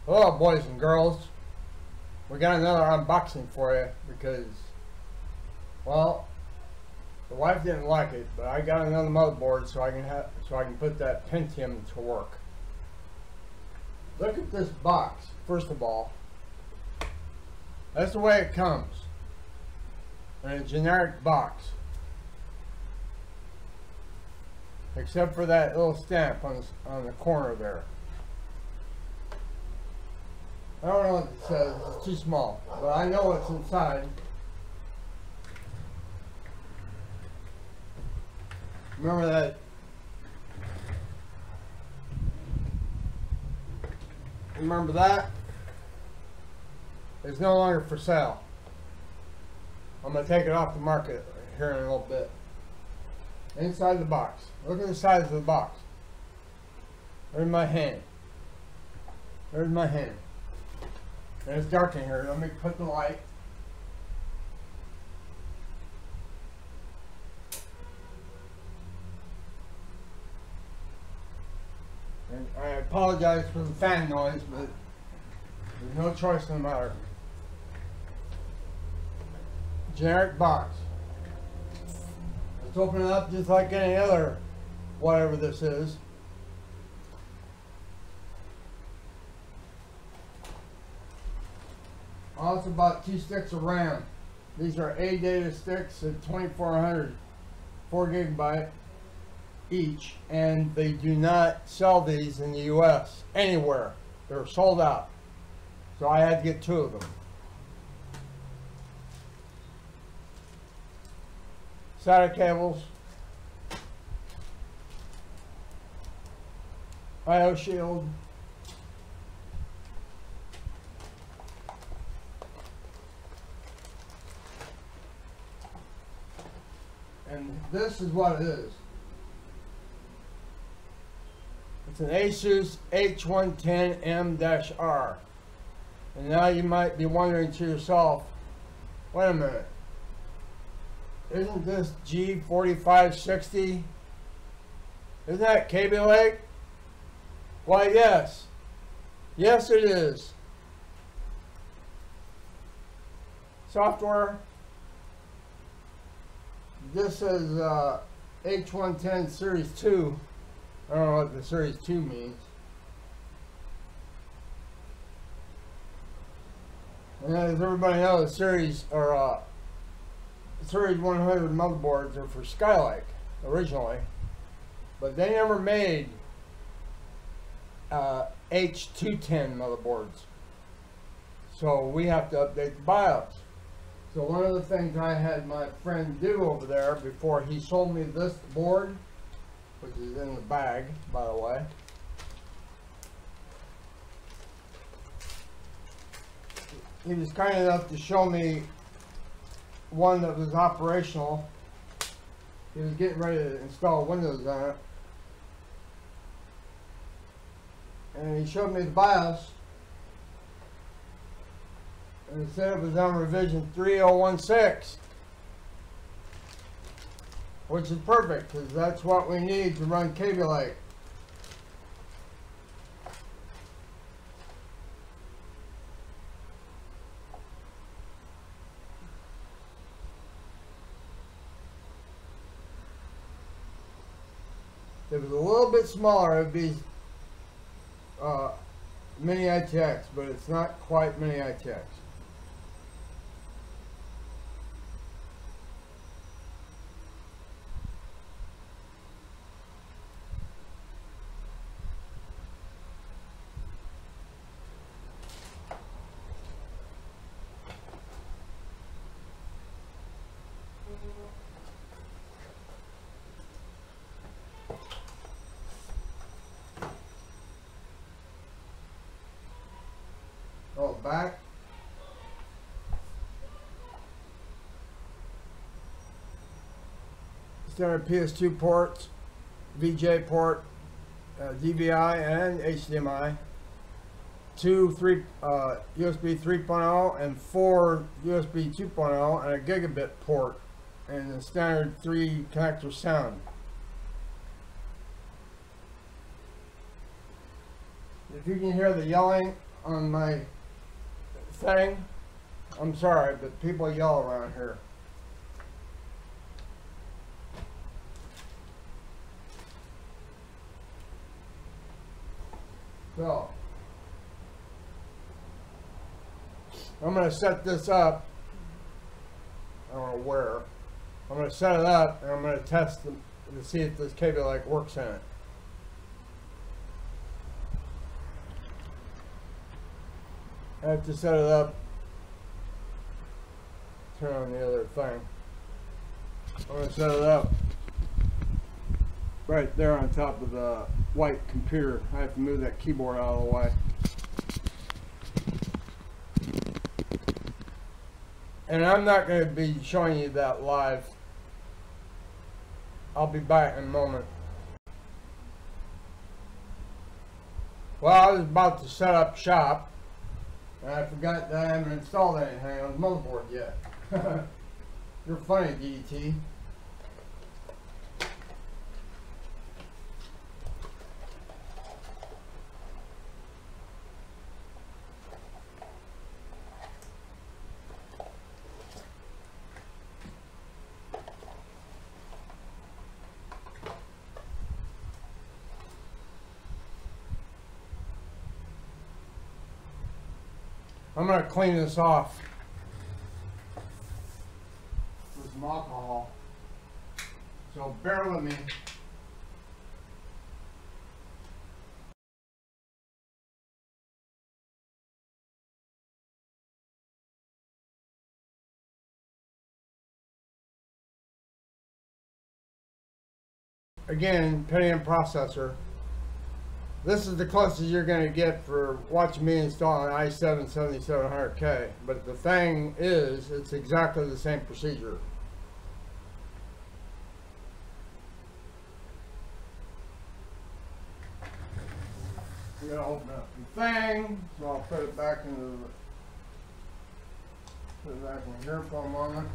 Hello, boys and girls. We got another unboxing for you because, well, the wife didn't like it, but I got another motherboard so I can put that Pentium to work. Look at this box. First of all, that's the way it comes in a generic box, except for that little stamp on the corner there. I don't know what it says, it's too small, but I know what's inside. Remember that? Remember that? It's no longer for sale. I'm going to take it off the market here in a little bit. Inside the box. Look at the size of the box. There's my hand. There's my hand. And it's dark in here. Let me put the light. And I apologize for the fan noise, but there's no choice in the matter. Generic box. Let's open it up just like any other whatever this is. Also bought 2 sticks of RAM. These are AData sticks at 2400, 4 GB each, and they do not sell these in the US anywhere. They're sold out. So I had to get 2 of them. SATA cables, IO shield, and this is what it is. It's an Asus H110M-R. And now you might be wondering to yourself, wait a minute, isn't this G4560? Isn't that Kaby Lake? Why, yes. Yes, it is. Software. This is H110 Series 2. I don't know what the Series 2 means. And as everybody knows, Series 100 motherboards are for Skylake originally, but they never made H210 motherboards. So we have to update the BIOS. So one of the things I had my friend do over there before he sold me this board, which is in the bag, by the way. He was kind enough to show me one that was operational. He was getting ready to install Windows on it. And he showed me the BIOS. And it said it was on revision 3016. Which is perfect, because that's what we need to run Kaby Lake. If it was a little bit smaller, it would be mini-ATX, but it's not quite mini-ATX. Oh, back. Standard PS2 ports, VJ port, DVI and HDMI, 2 USB 3.0 and 4 USB 2.0 and a gigabit port, and the standard 3 connector sound. If you can hear the yelling on my thing. I'm sorry, but people yell around here. So, I'm going to set this up. I don't know where. I'm going to set it up and I'm going to test to see if this Kaby Lake works in it. I have to set it up. Turn on the other thing. I'm going to set it up right there on top of the white computer. I have to move that keyboard out of the way. And I'm not going to be showing you that live. I'll be back in a moment. Well, I was about to set up shop, and I forgot that I haven't installed anything on the motherboard yet. You're funny, DDT. I'm going to clean this off with some alcohol, so bear with me. Again, Pentium processor. This is the closest you're going to get for watching me install an i7 7700K. But the thing is, it's exactly the same procedure. I'm going to open up the thing, so I'll put it back in here for a moment.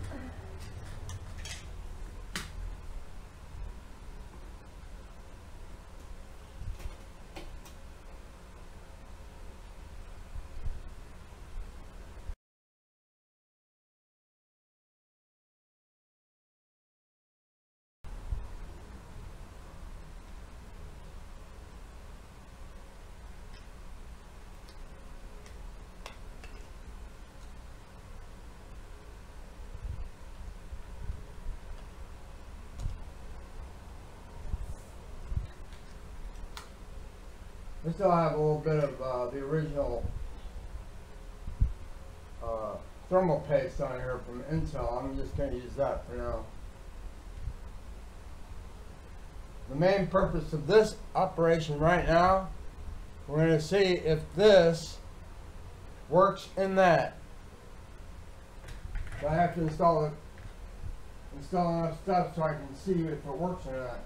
I still have a little bit of the original thermal paste on here from Intel. I'm just going to use that for now. The main purpose of this operation right now, we're going to see if this works in that. So I have to install enough stuff so I can see if it works or not.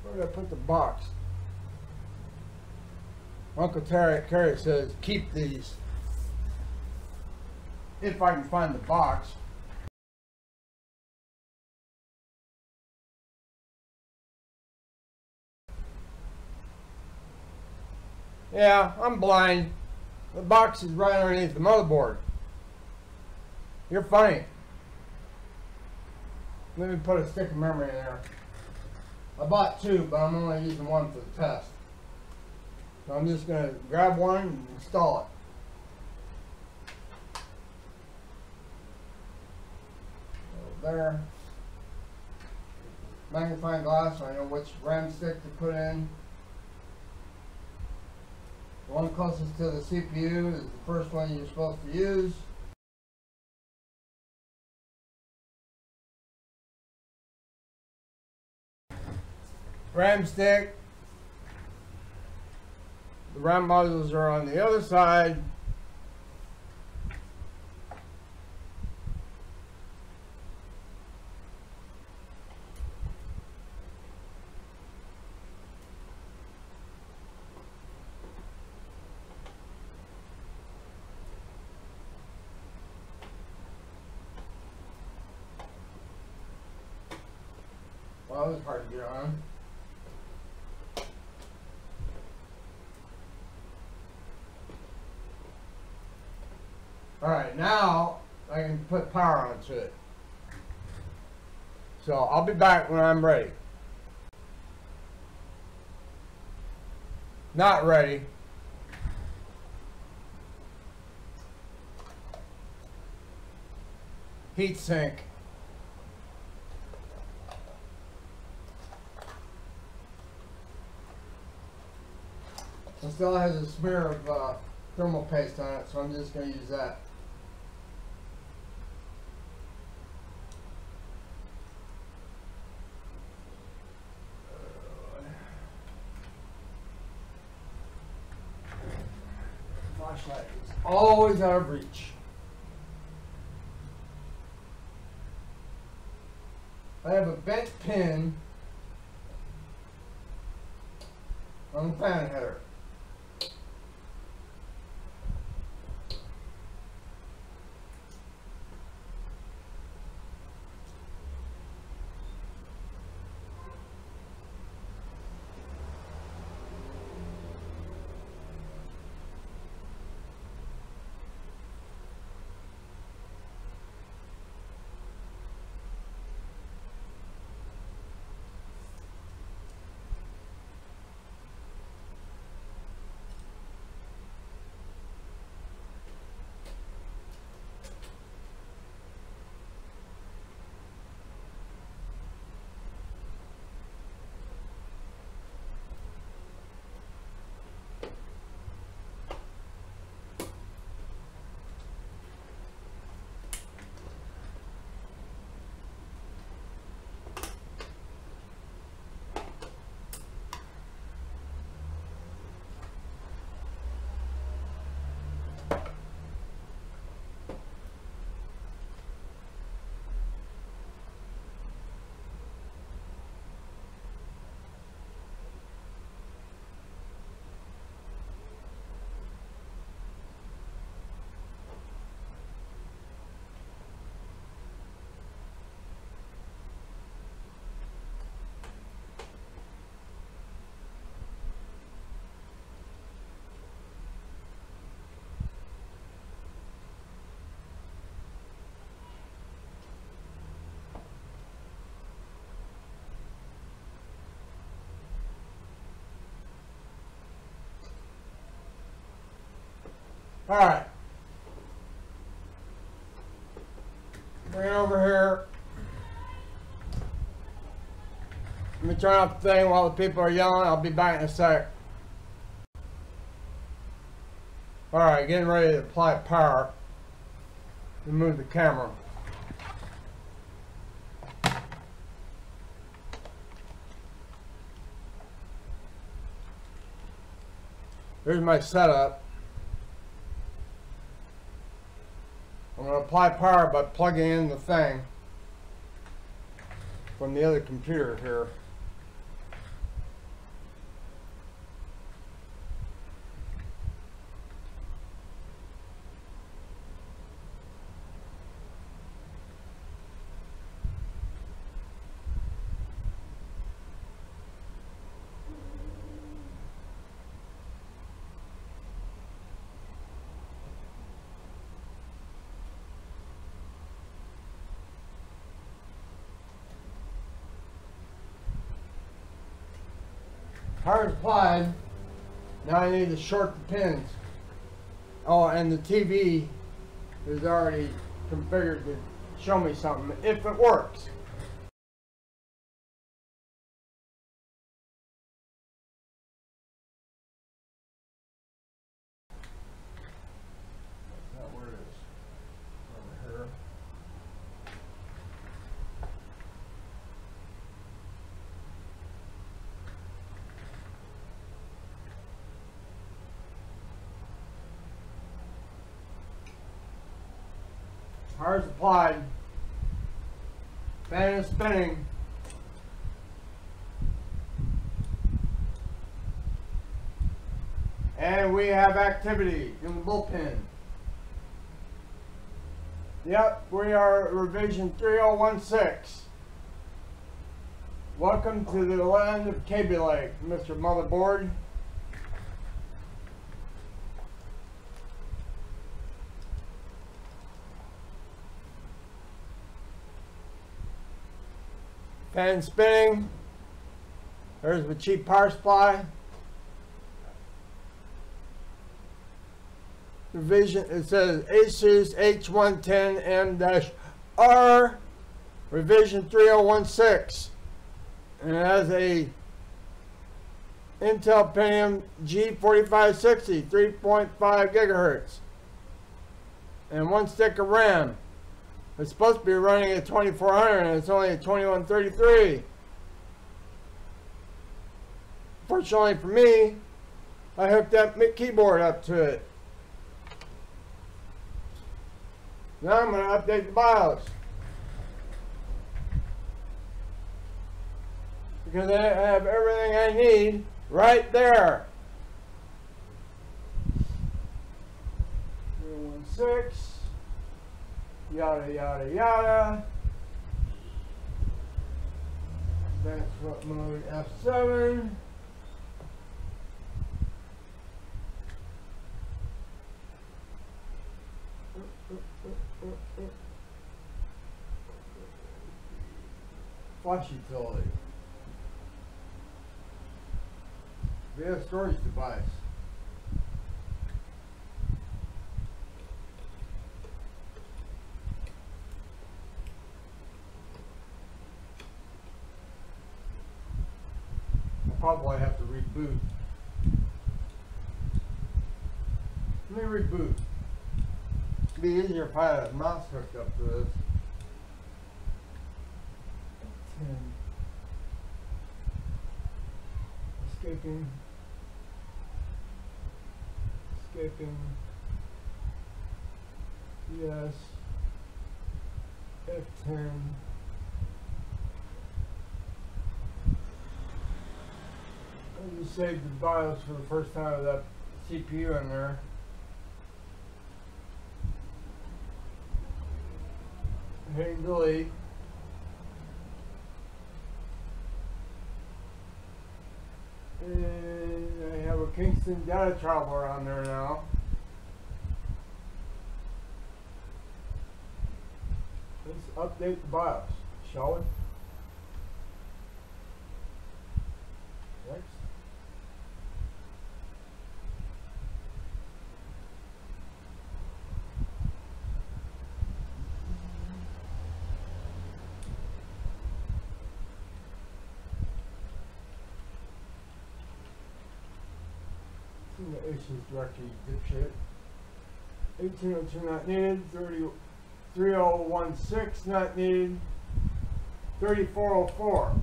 Where did I put the box? Uncle Terry says keep these if I can find the box. Yeah, I'm blind. The box is right underneath the motherboard. You're funny. Let me put a stick of memory in there. I bought two, but I'm only using one for the test. So I'm just going to grab one and install it. There. Magnifying glass, so I know which RAM stick to put in. The one closest to the CPU is the first one you're supposed to use. RAM stick, The RAM modules are on the other side. Well, it was hard to get on. Alright, now I can put power onto it. So I'll be back when I'm ready. Not ready. Heat sink. It still has a smear of thermal paste on it, so I'm just going to use that. Flashlight is always out of reach. I have a bent pin on the fan header. Alright. Bring it over here. Let me turn off the thing while the people are yelling. I'll be back in a sec. Alright, getting ready to apply power. Remove the camera. Here's my setup. I'm going to apply power by plugging in the thing from the other computer here. Power is applied. Now I need to short the pins. Oh, and the TV is already configured to show me something if it works. That's not where it is. Over here. Power is applied. Fan is spinning. And we have activity in the bullpen. Yep, we are revision 3016. Welcome to the land of Kaby Lake, Mr. Motherboard. Fan spinning. There's the cheap power supply. Revision, it says Asus H110M-R revision 3016. And it has a Intel Pentium G4560 3.5 gigahertz and 1 stick of RAM. It's supposed to be running at 2400 and it's only at 2133. Fortunately for me, I hooked that keyboard up to it. Now I'm going to update the BIOS. Because I have everything I need right there. 316. Yada yada yada. Advanced front mode F7. Flash utility. Via storage device. I'll probably have to reboot. Let me reboot. It'd be easier if I had a mouse hooked up to this. 10. Escaping. Escaping. Yes. F10. I just saved the BIOS for the first time with that CPU in there. Hitting delete. And I have a Kingston data traveler on there now. Let's update the BIOS, shall we? Next. The Asus directory dipshit. 1802 not needed. 3016 not needed. 3404.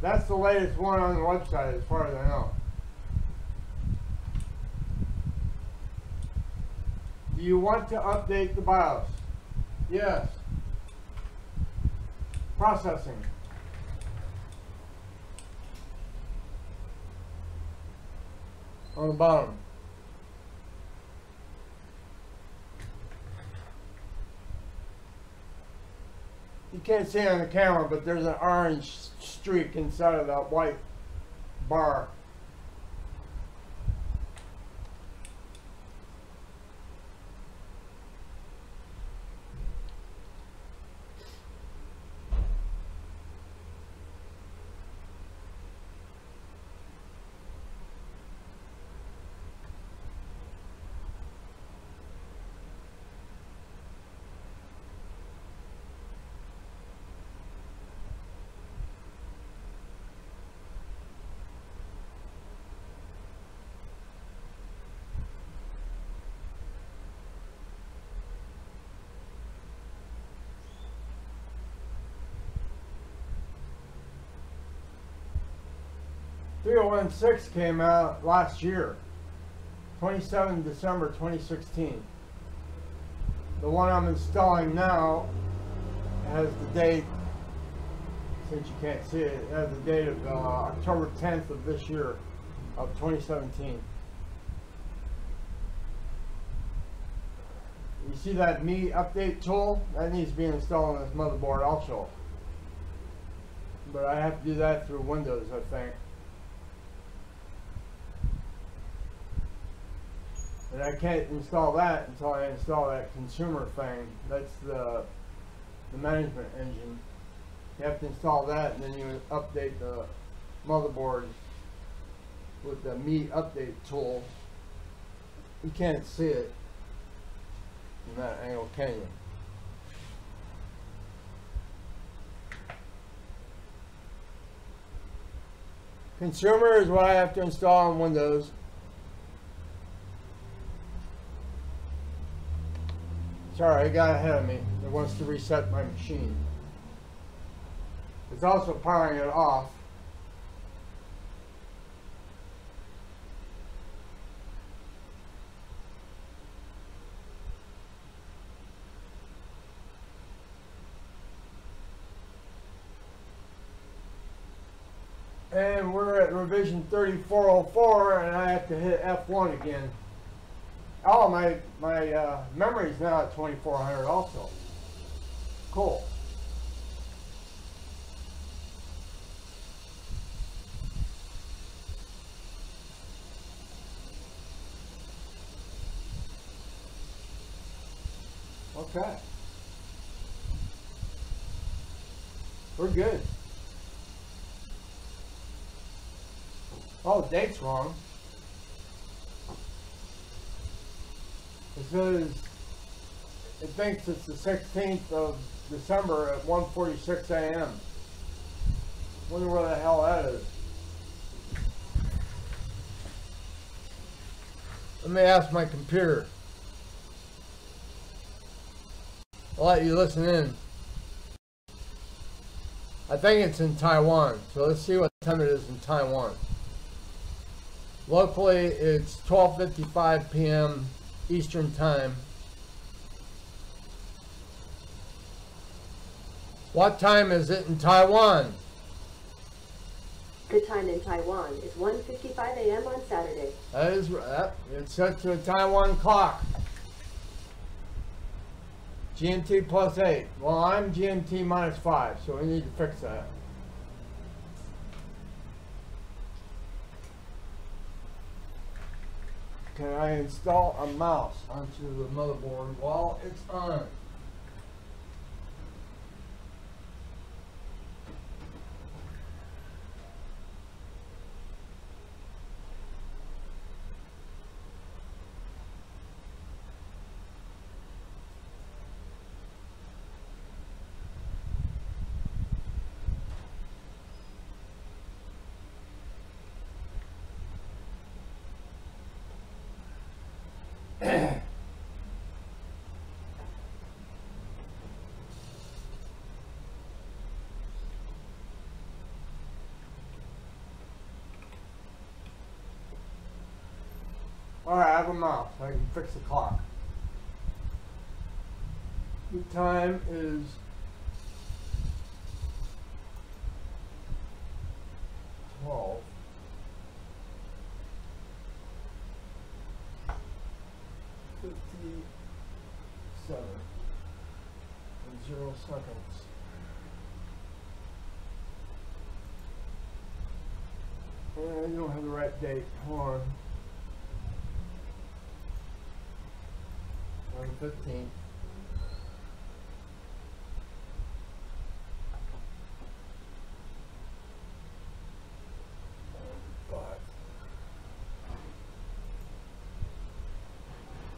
That's the latest one on the website as far as I know. Do you want to update the BIOS? Yes. Processing. On the bottom. You can't see it on the camera, but there's an orange streak inside of that white bar. .3016 came out last year, 27 December 2016. The one I'm installing now has the date, since you can't see it, it has the date of October 10th of this year, of 2017. You see that Me update tool? That needs to be installed on this motherboard also. But I have to do that through Windows, I think. And I can't install that until I install that consumer thing. That's the management engine. You have to install that, and then you update the motherboard with the Me update tool. You can't see it in that angle, can you? Consumer is what I have to install on Windows. Sorry, it got ahead of me. It wants to reset my machine. It's also powering it off. And we're at revision 3404, and I have to hit F1 again. Oh, my memory's now at 2400 also. Cool. Okay. We're good. Oh, the date's wrong. It says, it thinks it's the 16th of December at 1:46 a.m. Wonder where the hell that is. Let me ask my computer. I'll let you listen in. I think it's in Taiwan, so let's see what time it is in Taiwan. Locally, it's 12:55 p.m. Eastern Time. What time is it in Taiwan? The time in Taiwan is 1:55 a.m. on Saturday. That is, it's set to a Taiwan clock. GMT +8. Well, I'm GMT -5, so we need to fix that. Can I install a mouse onto the motherboard while it's on? Alright, I have a mouse. I can fix the clock. The time is 12:57 and 0 seconds. You don't have the right date. Hold on. 15.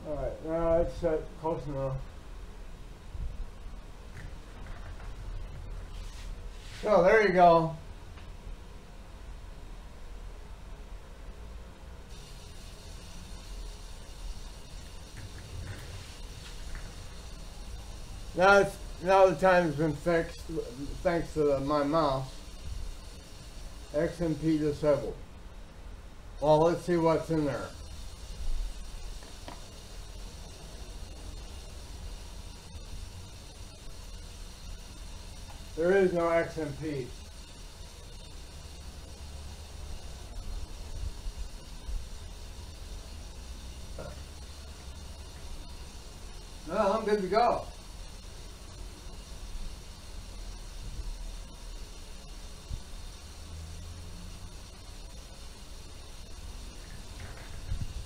Alright, now it's set close enough. So there you go. Now the time has been fixed thanks to my mouse. XMP disabled. Well, let's see what's in there. There is no XMP. No, I'm good to go.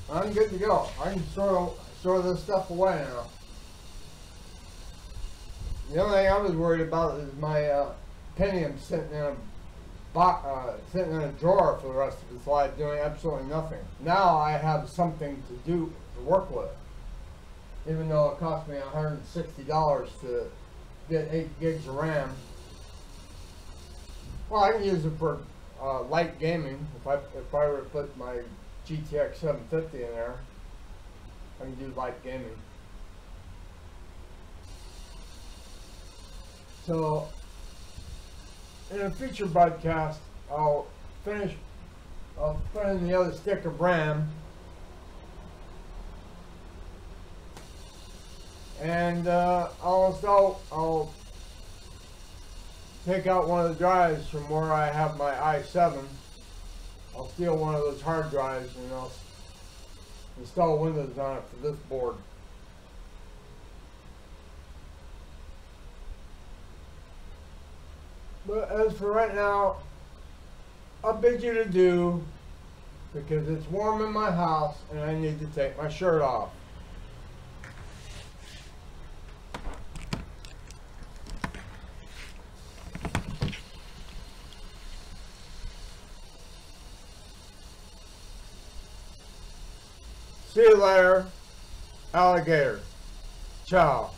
I'm good to go. I can store this stuff away now. The only thing I was worried about is my Pentium sitting in a drawer for the rest of its life doing absolutely nothing. Now I have something to work with. Even though it cost me $160 to get 8 gigs of RAM. Well, I can use it for light gaming. If I were to put my GTX 750 in there, I can do light gaming. So, in a future broadcast, I'll put in the other stick of RAM, and I'll take out one of the drives from where I have my i7. I'll steal one of those hard drives and I'll install Windows on it for this board. But as for right now, I'll bid you to do, because it's warm in my house and I need to take my shirt off. See you later, alligator. Ciao.